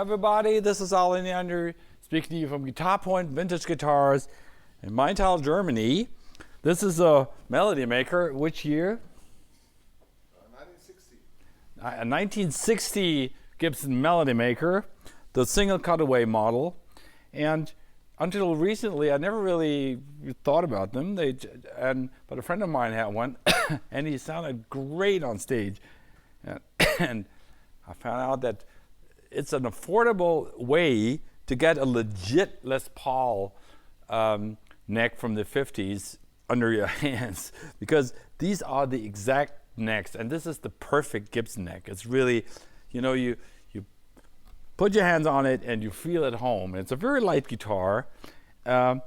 everybody, this is Leander speaking to you from GuitarPoint Vintage Guitars in Maintal, Germany. This is a Melody Maker. Which year? 1960. A 1960 Gibson Melody Maker, the single cutaway model. And until recently, I never really thought about them. But a friend of mine had one, and he sounded great on stage. And I found out that it's an affordable way to get a legit Les Paul neck from the 50s under your hands, because these are the exact necks, and this is the perfect Gibson neck. It's really, you put your hands on it and you feel at home. It's a very light guitar, but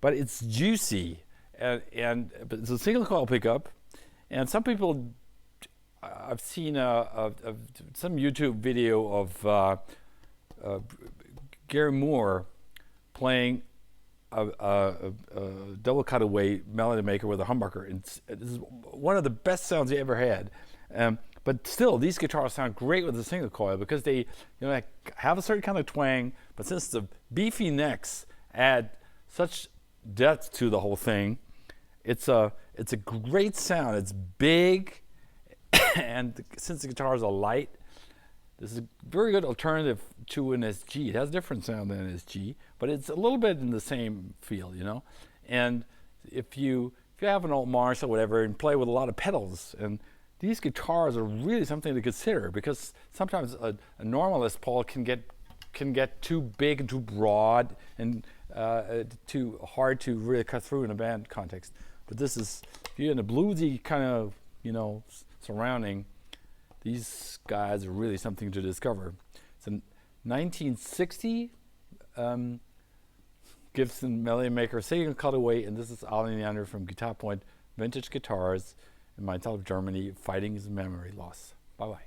it's juicy, and it's a single coil pickup. And some people, I've seen some YouTube video of Gary Moore playing a double cutaway Melody Maker with a humbucker. This is one of the best sounds he ever had. But still, these guitars sound great with a single coil because they have a certain kind of twang, but since the beefy necks add such depth to the whole thing, it's a great sound. It's big, and since the guitars are light, this is a very good alternative to an SG. It has a different sound than an SG, but it's a little bit in the same feel, And if you have an old Marsh or whatever and play with a lot of pedals, and these guitars are really something to consider, because sometimes a normal Les Paul can get too big and too broad and too hard to really cut through in a band context. But this is, if you're in a bluesy kind of surrounding, these guys are really something to discover. It's a 1960 Gibson Melody Maker single cutaway, and this is Leander from GuitarPoint Vintage Guitars in Maintal, Germany, fighting his memory loss. Bye-bye.